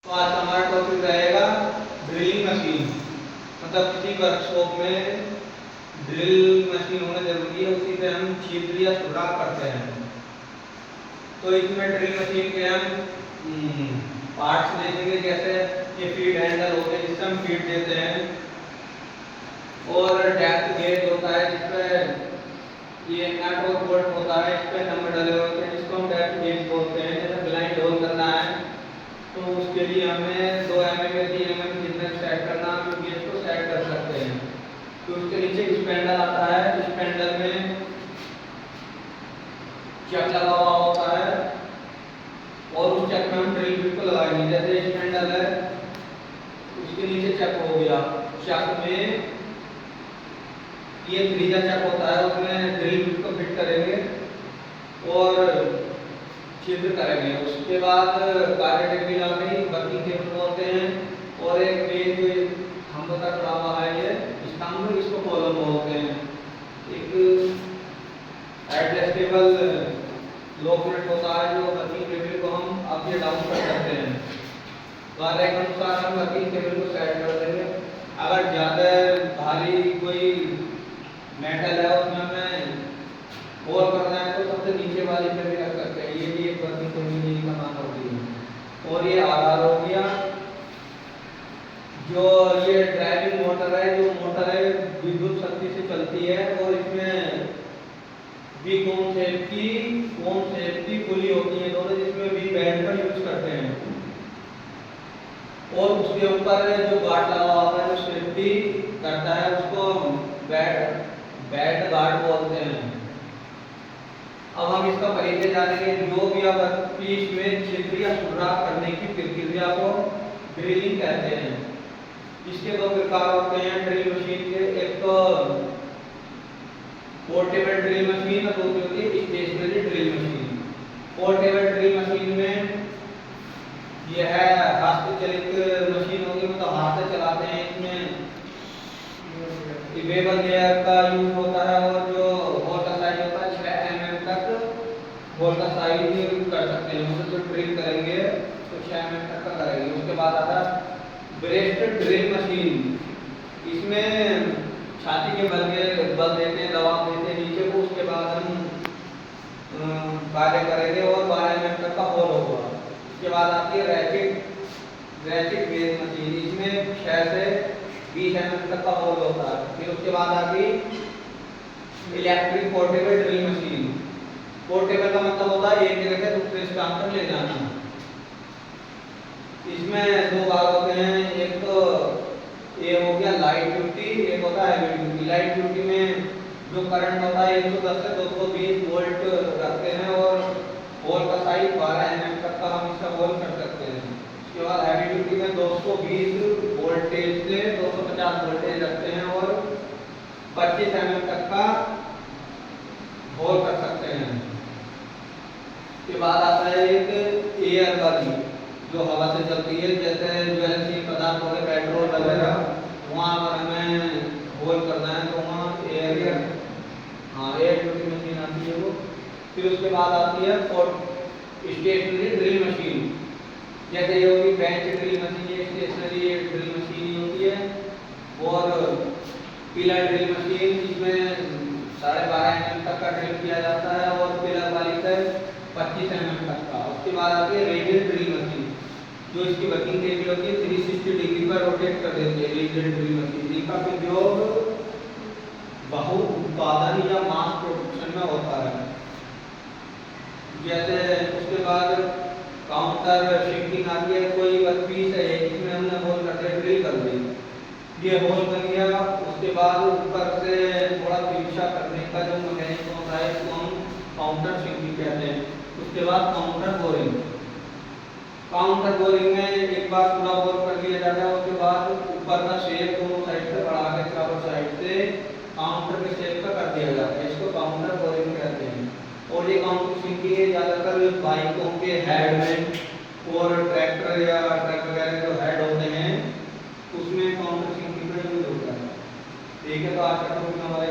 तो आज हमारा टॉपिक रहेगा ड्रिलिंग मशीन। मतलब किसी वर्कशॉप में ड्रिल मशीन होना जरूरी है, उसी पे हम छिद्र या सुराख करते हैं। तो इसमें ड्रिल मशीन के हम पार्ट्स देखेंगे, जैसे ये फीड हैंडल होते हैं जिससे हम फीड देते हैं, और डेप्थ गेज होता है जिसपे ये नट और बोल्ट होता है, इस पे नंबर डले होते हैं जिसको हम डेप्थ गेज बोलते हैं। जैसे ब्लाइंड होल करना है तो उसके लिए हमें 2 mm या 3 mm जितना सेट करना, हम गेज को सेट कर सकते हैं। तो उसके नीचे स्पैंडल आता है, स्पैंडल में चक लगा हुआ होता है और उस चक में हम ड्रिल बिट को लगाएंगे। जैसे स्पैंडल है उसके नीचे चक हो गया, चक में ये त्रिज्या चक होता है, उसमें ड्रिल बिट को फिट करेंगे और छिद्र करेंगे। उसके बाद कार्य टेबल आ गई, वर्किंग टेबल बोलते हैं, और एक मेन जो हम बता रहा है ये स्तंभ, इसको कॉलम बोलते हैं। एक एडजस्टेबल लो प्लेट होता है जो वर्किंग टेबल को हम अप या डाउन कर सकते हैं। कार्य के अनुसार हम वर्किंग टेबल को सेट कर देंगे। अगर ज़्यादा भारी कोई मेटल है उसमें हमें होल करना है तो सबसे नीचे वाली पे भी रख सकते हैं। ये भी एक वर्किंग टेबल का काम होती है। और ये आधार हो गया, जो ये ड्राइविंग मोटर है, जो मोटर है विद्युत शक्ति से चलती है और इसमें वी कोन शेप की पुली होती है दोनों, जिसमें वी बैंड का यूज करते हैं। और उसके ऊपर जो गार्ड लगा होता है जो सेफ्टी करता है उसको बेड गार्ड बोलते हैं। अब हम इसका परिचय जानेंगे। जो भी वर्कपीस में छिद्र या सुराख करने की प्रक्रिया को ड्रिलिंग कहते हैं। इसके 2 प्रकार होते हैं ड्रिल मशीन के, एक तो पोर्टेबल ड्रिल मशीन और दूसरी होती है stationary drill machine. Portable drill machine में यह है हस्तचलित मशीन होगी, मतलब हाथ से चलाते हैं। इसमें वेबर गियर का यूज होता है और जो होल का साइज होता है 6 mm तक होल का साइज कर सकते हैं। मतलब जो ड्रिल करेंगे तो 6 mm तक का करेंगे। उसके बाद आता है ब्रेस्ट ड्रिल मशीन। इसमें छाती के बल देते हैं, दबाव देते हैं नीचे को, उसके बाद हम कार्य करेंगे और 12 mm तक का होल होगा। उसके बाद आती है रैचिट गेज मशीन। इसमें 6 से 20 mm तक का होल होता है। फिर उसके बाद आती electric portable drill machine. Portable का मतलब होता है एक जगह से दूसरे स्थान पर ले जाना। इसमें 2 भाग होते हैं, एक तो ये हो गया लाइट ड्यूटी, एक होता है हैवी ड्यूटी। लाइट ड्यूटी में जो करंट होता है 110 से 220 वोल्ट रखते हैं और होल का साइज 12 mm तक का हम इसका होल कर सकते हैं। उसके बाद हैवी ड्यूटी में 220 वोल्टेज से 250 वोल्टेज रखते हैं और 25 mm तक का होल कर सकते हैं। उसके बाद आता है एक एयर वाली जो हवा से चलती है, जैसे ज्वलनशील पदार्थ हो गए पेट्रोल वगैरह, वहाँ पर हमें होल करना है तो वहाँ एयर ड्यूटी मशीन आती है वो। फिर उसके बाद आती है स्टेशनरी ड्रिल मशीन। जैसे ये होगी बेंच ड्रिल मशीन, ये स्टेशनरी ड्रिल मशीन ही होती है। और पिलर ड्रिल मशीन, जिसमें 12.5 mm तक का ड्रिल किया जाता है और पिलर वाली से 25 mm तक का। उसके बाद आती है रेडियल ड्रिल मशीन, जो इसकी वर्किंग टेबल होती है 360 डिग्री पर रोटेट कर देती है। रेडियल ड्रिल मशीन जिसका उपयोग बहु उत्पादन या मास प्रोडक्शन में होता है। जैसे उसके बाद काउंटर शिफ्टिंग आती है, कोई वर्कपीस है जिसमें हमने होल कर दिया, ड्रिल कर दी, ये होल बन गया। उसके बाद ऊपर से थोड़ा तिरछा करने का जो मैकेनिज्म होता है इसको हम काउंटर शिफ्टिंग कहते हैं। उसके बाद काउंटर बोरिंग में एक बार पूरा बोर कर दिया जाता है, उसके बाद ऊपर का शेप दोनों साइड से बढ़ा के चारों साइड से काउंटर के शेप का कर दिया जाता है, इसको काउंटर बोरिंग कहते हैं। और ये काउंटर शिफ्टिंग ज्यादातर बाइकों के हेड में और ट्रैक्टर या ट्रक वगैरह जो हेड होते हैं उसमें काउंटर शिफ्टिंग का यूज होता है। ठीक है, तो आज का टॉपिक हमारा